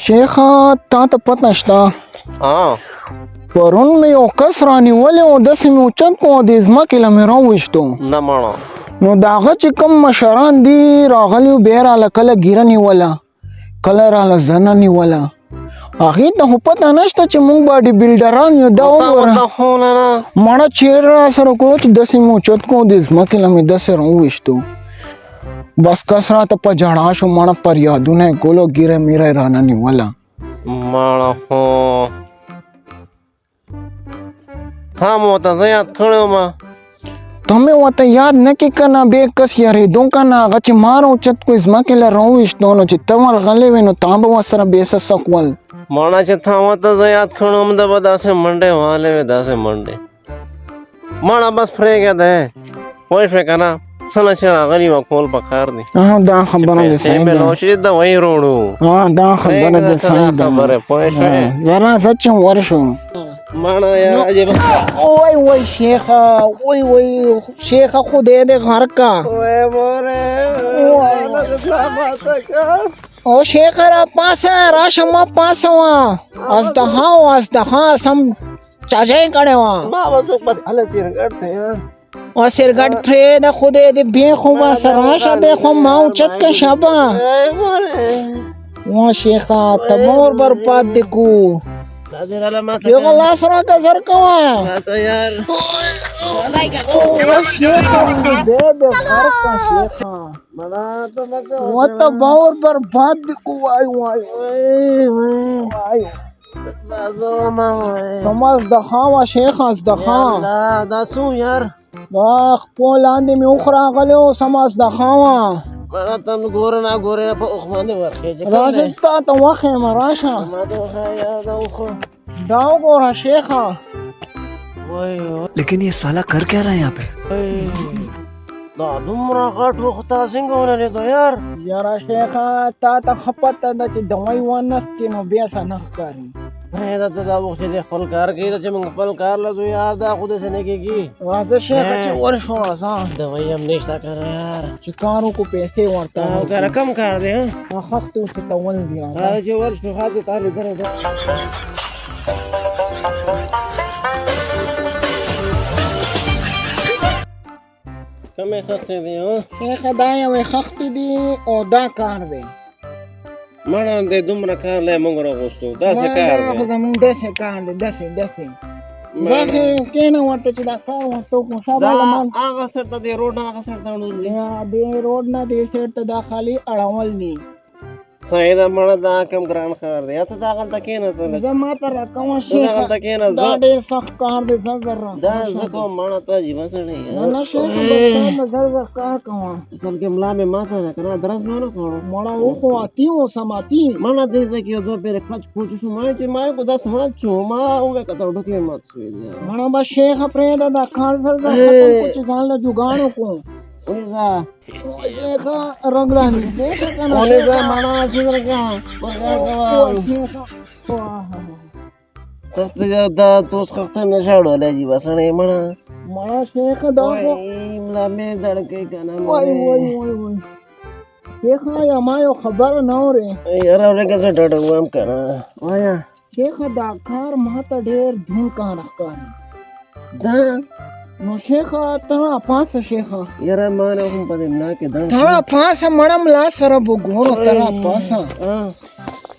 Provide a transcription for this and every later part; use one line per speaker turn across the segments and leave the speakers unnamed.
شیخه تا ته پته شته پرون مې یو کس رانیولی و داسې مې اوچت کړو د ځمکې له مې راوویشتو
نه مړه
نو د هغه چې کوم مشران دي راغلي وو بیا یې راله کله ګیره نیوله کله راله زنه نیوله هغې ته خو پته نشته چې موږ باډي بلډران یو دا وګوره مړه چیر را سره کړو چې داسې مې اوچت کړو د ځمکې له مې داسې راوویشتو بس کس راته په ژړا شو مړه فریادونه یې کولو ګیره میره یې رانه نیوله
مړه خو تا مو ورته زه یاد کړی وم
ته مې ورته یاد نه کړې که نه بیا کس یارېدو که نه هغه چې ما راوچت کړو ځمکې له راوویشتو نو چې ته ورغلی وې نو تا به ورسره بیا څه څه کول
مړه چې تا ورته زه یاد کړی وم ده به داسې منډې وهلې وې داسې منډې مړه بس پرېږده دی پوه شوې که نه څه نه چې راغلي وه کول پکار دي
دا خبره دې صحیح ده
پیسې دوایي روړو
دا خبره دې صحیح ده
خبره پوه شوې
یاره زه چې ورشو
مړه یاره عجیبه
وای وای شیخه وای وای شیخه خدای دې غرق کا
وای مورې
او شیخه را پاسه راشه ما پاسه وا ازدها سم چاچای کړي وا
ما وځو بس هله سیرګټ ته یار
او سرګټ پرې د خدای دې بیا خو ما سره راشه دې خو ما اوچت که شابه وا شیخه ته مور برباد دې کو یو لاس راکه زر کوه
یار
شیخه دې دې غرق کا شیخه وته باور برباد دې کو وای وای وای سماز دخا وا شیخ از دخا
دا سو یار
دا خپل لاندې مې اوخ راغلی و سماز دخا وا
مړه ته ګوره نه په اوښ باندې ورخېږي
راشه تا ته وښیم راشه دا وګوره شیخه
لیکن یہ سالا کر کیا رہا ہے یہاں پہ
دا دومره غټ روخ تا څنګه ونلیدو یار
یاره شیخه تا ته ښه پته ده چې دوی ونسکې نو بیا څه نه ښکاري
دا ته دا وخت چې خپل کار کوي چې موږ خپل کار لزو یار دا خو داسې نه کېږي
راځه شیخه چې ورشو راځه
دوی هم نشته که نه یار
چې کار وکړو پیسې ورته
کنه کم کار دی
خښتې ورته تول دي
راځه چې ورشو ښځې تا لیدلی ده کمې خښتې دي
شیخه دا یوې خښتې دي او دا کار دی
مړه دی دومره کار لی موږ راغوښتو داسې کار دی
خو زموږ داسې کار دی داسې زه خو کېنه ورته چې دا کار ورته وکړو شابه
هغه سر ته دی روډ نه هغه سر ته اړول دي
دې روډ نه دې سیټ ته دا خالي اړول دي
صحیح ده مړه دا کم ګران کار دی ته دغلته کښېنه
زه ماته راکوه
دغلته کښېنه
دا ډېر سخت کار دی زر زر
دا زه کوم مړه ته عجیبه سړی
نه شیخه زر زر کار کوه
اصل کې ملا مې ماته ده که نه درس مې ونه کړو
مړه وخو اتي اوسم اتي
مړه دې زه کې یو دوه پیرې کلچ کوچ شو ما چې ما یې داس مات شو ما وویل که ته ډوکې مات شوې دي
مړه بس شیخه پرېږده دا کار زر زر ختم کړو چې ځان له جوګاړ وکړو
ونیزه
شیخه رنګ رانیږدې شه که نه
ونیزه مړه فکر کوه دا توس خښته نه شي اړولی عجیبه سړی مړه
شیخه دا
ملا مې دړ کوي که نه
وای شیخه یا ما یو خبره نه اورې
یاره ورکه زه ډاډه وایم که نه وایه
شیخه دا کار ماته ډېر دھون کار ښکاري
دا
نو شیخه ته راپاسه شیخه
یاره ما نه هم په دې ملا کې دڼ
ته راپاسه مړه ملا سره به ګورو ته راپاسه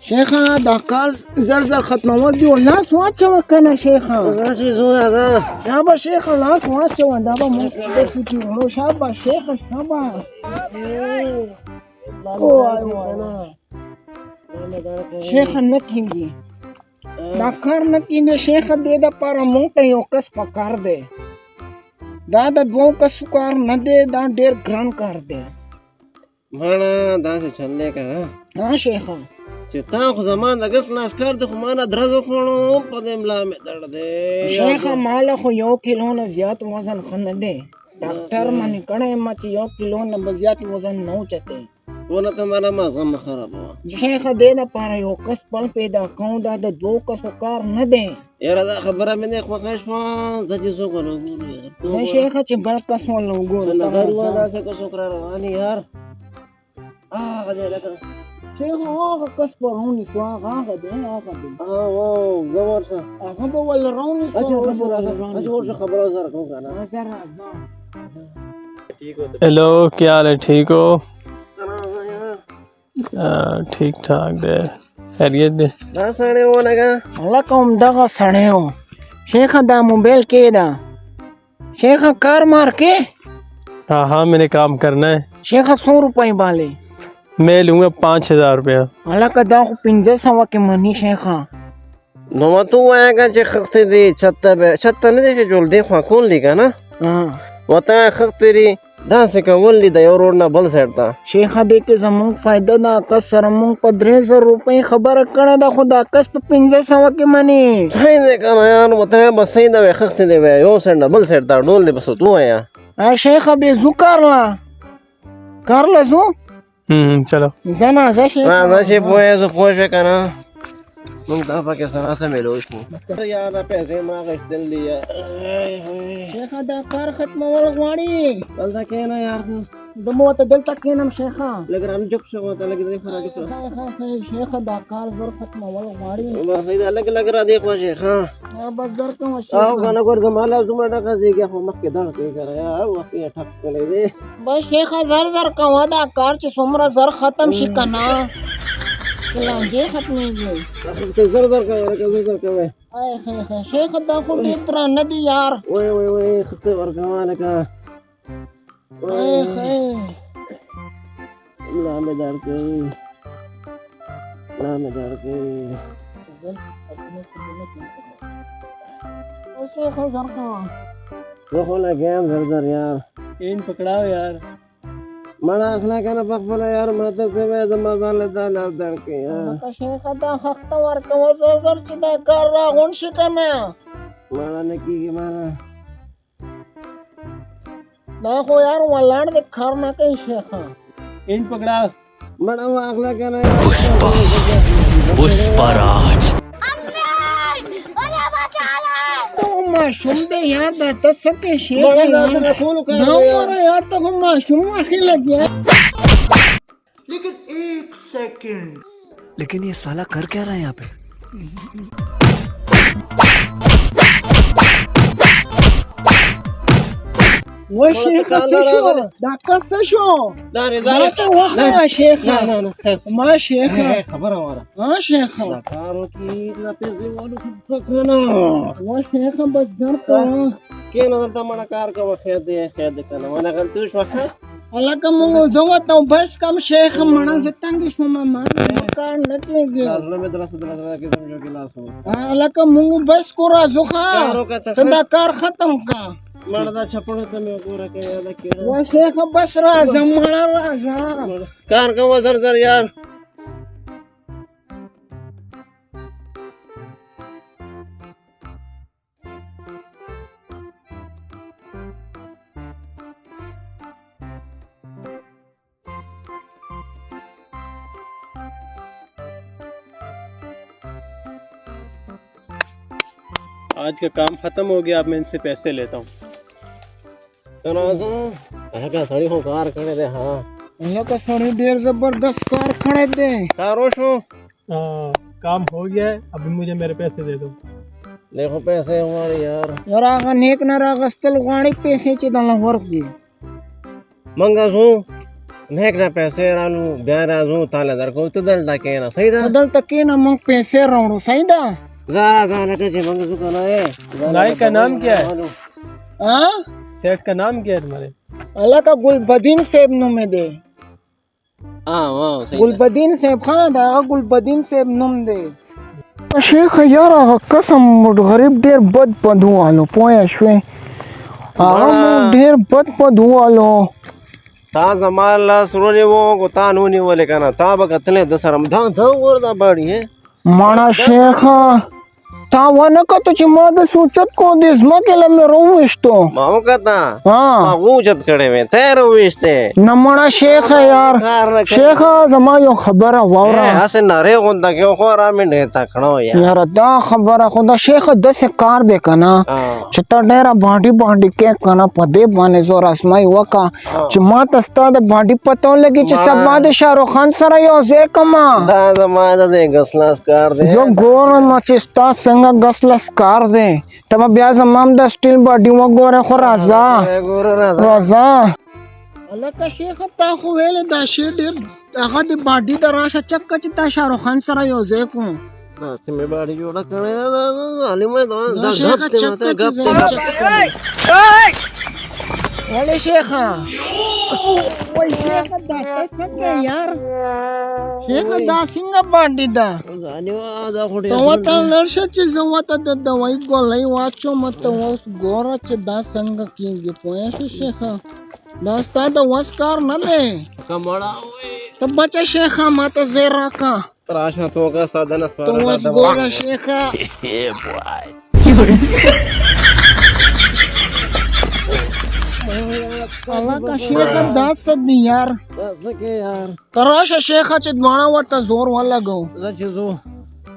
شیخه دا کار زر زر ختمول دي او لاس واچوه که نه شیخه شابه شیخه لاس واچوه دا به موږ داسې چې وړو شابه شیخه شابه شیخه نه کېږي دا کار نه کېږي شیخه دې دپاره موږ ته یو کس پکار دی دا د دوو کسو کار نه دی دا ډېر ګران کار دی
مړه داسې چل دی که نه
شیخه
چې تا خو زما د ګس لاس کار دی خو ما نه درز وخوړو په دې ملا مې دړ دی
شیخه ماله خو 1 کیلو نه زیات وزن ښه نه دی ډاکټر منې کړی یم چې 1 کیلو نه به زیات وزن نه اوچتی
ونه ته ماله مغزه مه خرابوه
شیخه دې دپاره یو کس پل پیدا کوو دا د 2 کسو کار نه دی
یاره دا خبره مې نه خوښه شوه زه چې څوک ونه وګورو
زه شیخه چې بل کس ونه وګورو
څه نظر وه داسې که څوک را روان یار هغه دی لکه
شیخ هغه کس په رونی کو هغه دی هغه دی
واو زبر شه
هغه به ول رونی کو
ورشه خبره سره کوم کنه
हेलो क्या हाल है ठीक हो ठीक ठाक दे खैरियत दे
دا سړی ولګه
الله کوم دغه سړیو شیخ دا موبایل کې دا شیخ کار مار کې
हाँ हाँ मैंने काम करना है
شیخ 100 روپے والے
मैं लूँगा 5,000 रुपया
الله کا دا خو 1500 کې منی شیخ
نو مته وایګه چې خخت دی چته نه دی چې جوړ دی خو کول دی کنه وته خخت دی دا څه کول دی د یو روډ نه بل سایډ ته
شیخ دې کې زمونږ فائدہ دا کس سره مونږ په 3000 روپے خبره کړه دا خدا کس په 1500 کې منی
صحیح دی کنه یار وته بس صحیح دی خخت دی یو سایډ نه بل سایډ ته ډول دی بس تو آیا
شیخ به زو کارلا زو
चलो
زنا زه شیخ
دا شي پوهه زه پوهه کنه مونږ دا پکې سره سره ملو شو یار پیسې ما غشتل دی
شیخ دا کار ختمول غواړي
دلته کېنه یار
د مو ته دلته کېنم شیخ
لګ رام جوب شو ته لګ دې خراج شو
شیخ دا کار زر ختمول غواړي
بس صحیح لګ لګ را دی خو شیخ
بس در کوم
او کنه ګور زماله زما ډکه زیګه خو مخکې دړ کې کرا یار وخت یې ټپ کړی دی
بس شیخ زر کوه دا کار چې څومره زر ختم شي کنه لانجه ختمېږي
ته زر کوي
شیخ دا خو ډېر درانه دي یار
وای خطه ورکوانه کا لا مې درکې
شیخ زر کوه
زه خو لګیم زر یار
इन पकड़ाओ यार
مړه اخلا کنه په خپل یار ماته څه وې زما ځان له دا لاس درکې
که شیخ دا حق ورکوه زر چې دا کار راغون شي کنه
مړه نه کېږي مړه
دا خو یار ولاړ د کار نه کوي شیخ
इन पकड़ाओ
مړه اخلا کنه
पुष्पराज
ماشوم دې یار دا ته څه کې شیخ
مړه دا څه کول کوي
نو مره یار ته خو ماشوم اخی لګیا
लेकिन ये साला कर क्या रहा है यहाँ पे
و شیخ څه شو دا څه شو
دا
دا ته وخه شیخ ما شیخ
خبره وره
ها شیخ
کارو کې لا پیسې والو کنه
و شیخ بس ځان ته
کینو دلته مړه کار کوه خیر دی کنه ونه غلطي شو
الکه مونږ زوته بس کم شیخ مړه زتنګ شو ما کار نه کېږي
الله مې درسه کې سمجھو کې لاس هو
الکه مونږ بس کو راځو ښا دا کار ختم کا
مړه دا چپړه ته مې وګوره کې یاد کړه
و شیخ بس راځم مړه راځه
کار کوه زر یار
आज का काम खत्म हो गया अब मैं इनसे पैसे लेता हूँ
هغه سړی خو کار کړی دی ها
الکه سړی ډیر زبردست کار کړی دی
کارو شو
काम हो गया है अभी मुझे मेरे पैसे दे दो
देखो पैसे हमारे यार
یار هغه نیک نه راغستل غواړي پیسې چې دله ورکړي
منګه شو نیک نه پیسې رالو بیا راځو تعالی درکو ته دلته کېنه صحیح ده
دلته کېنه موږ پیسې راوړو صحیح ده
زه لکه چې منګه شو کنه
नाई का नाम क्या है
ها
सेठ का नाम क्या है तुम्हारे
الکه ګلبدین صاحب نوم دی
واو صحیح
ګلبدین صاحب خان دا ګلبدین صاحب نوم دی شیخ یار هغه قسم غریب ډیر بد پدوالو پوه شوې هغه ډیر بد پدوالو
تا زمال لا سرونی وو کو تا نونی ولې کنه تا به کتلې د سره دا وردا باړي
مانا شیخ tawana ka to چې ما د سوچت کو د ځمکې له مې روویشتو
ماو کتا
ها
غوجت کړي وې ته رويشته
نمړه شیخ یار شیخ زما یو خبره واوره
اسه ناره غوندا کې خو را مې نه تکړو
یار دا خبره خدا شیخ داسې کار دی کنه چې ته ډېره باندې کې کنه په دې باندې زور اسماي وکا چې ما ته ستا د باندې پته لګي چې سبا د شاهرخ خان سره یو ځای کما
دا زما د غسلاس کار دی
زه ګورم چې ستا څنګه غسلس کار دی ته بیا زمام د سټیل باډي وګوره خو راځه الکه شیخ تا خو ویل دا شی ډېر هغه د باډي د راشه چک چې تا شاهرخ خان سره یو ځای کوم
دا سمې باندې جوړه کړې دا علمه دا
شیخ چک ولی شیخه وای شیخه دا څنګه یار شیخه دا څنګه باندې دا
دا خو
ته وته لړشه چې زه وته د دوايي ګولۍ واچوم ته اوس ګوره چې دا څنګه کېږي پوه شو شیخه دا ستا د وس کار نه دی
کمړه
ته بچه شیخه ما ته زیر راکا
راشه توګه ساده نه
ته اوس ګوره شیخه الکه شیخه دا څه دی یار
ځکه یار
ته راشه شیخه چې دواړه ورته زور ولګو
زه چې زو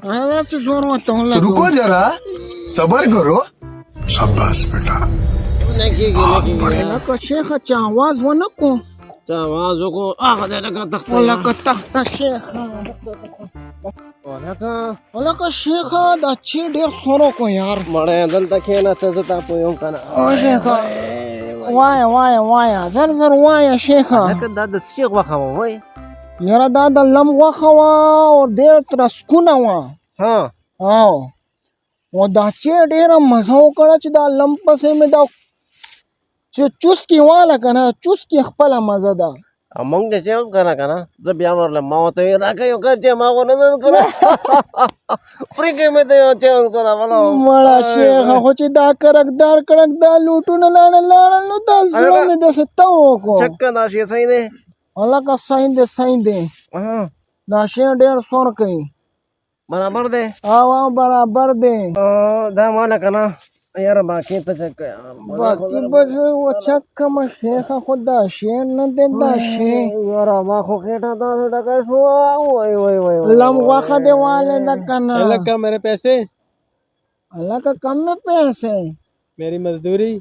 هغه چې زور ورته ولګو
रुको जरा सबर करो
शाबाश बेटा
الکه شیخه چې आवाज ونه کو
چا आवाज وکړو هغه دې لکه تخته
الکه تخته شیخه الکه شیخه دا چې ډېر سورو کو یار
مړې دلته کېنه څه زه تا پویم کنه
او شیخه وای زر وای شیخه
لکه دا د شیخ وخه وای
یاره دا د لم غوښه وه او ډېر ترسکونه وه
ها
او دا چې ډېره مزه وکړه چې دا لم پسې مې دا چې چوسکي واله که نه چوسکي خپله مزه ده
مونږ دې چې هم کنه کنه زه بیا ورله ما ورته ویل راکه یو کار چې ما خو نه ده کړی پرېږې مې ته یو چې هم کړه
مړه شیخه خو چې دا کرکدار لوټونه لاړل نو دا زړه مې داسې ته وکړو
چکه دا شی صحیح دی
هلکه صحیح دی دا شی ډېر سور کوي
برابر دی
او برابر دی
دا ماله کنه یاره باقي ته چک
باقي بس وچک کمه شیخه خو دا شی نه دی دا شی
یاره ما خو خېټه داسې ډکه شوه وای
لم غوښه دې واله ده که نه
लगा मेरे पैसे
هلکه کم مې پیسې
मेरी मजदूरी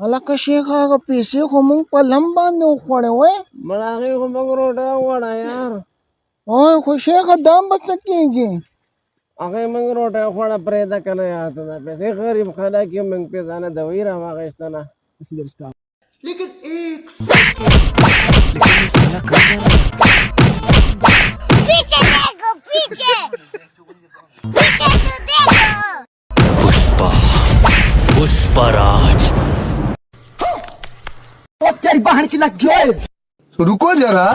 هلکه شیخه هغه پیسې خو مونږ په لم باندې وخوړې وای
مړه هغې خو موږ روټه وخوړه یار
وای خو شیخه دا به څه کېږي
هغې موږ روټه وخوړه پرېږده که نه یار ته دا پیسې غریب خلک یو موږ پې ځانه دوایي راواخېسته نه
पीछे देखो पीछे पीछे तो देखो
पुष्पराज
रुको जरा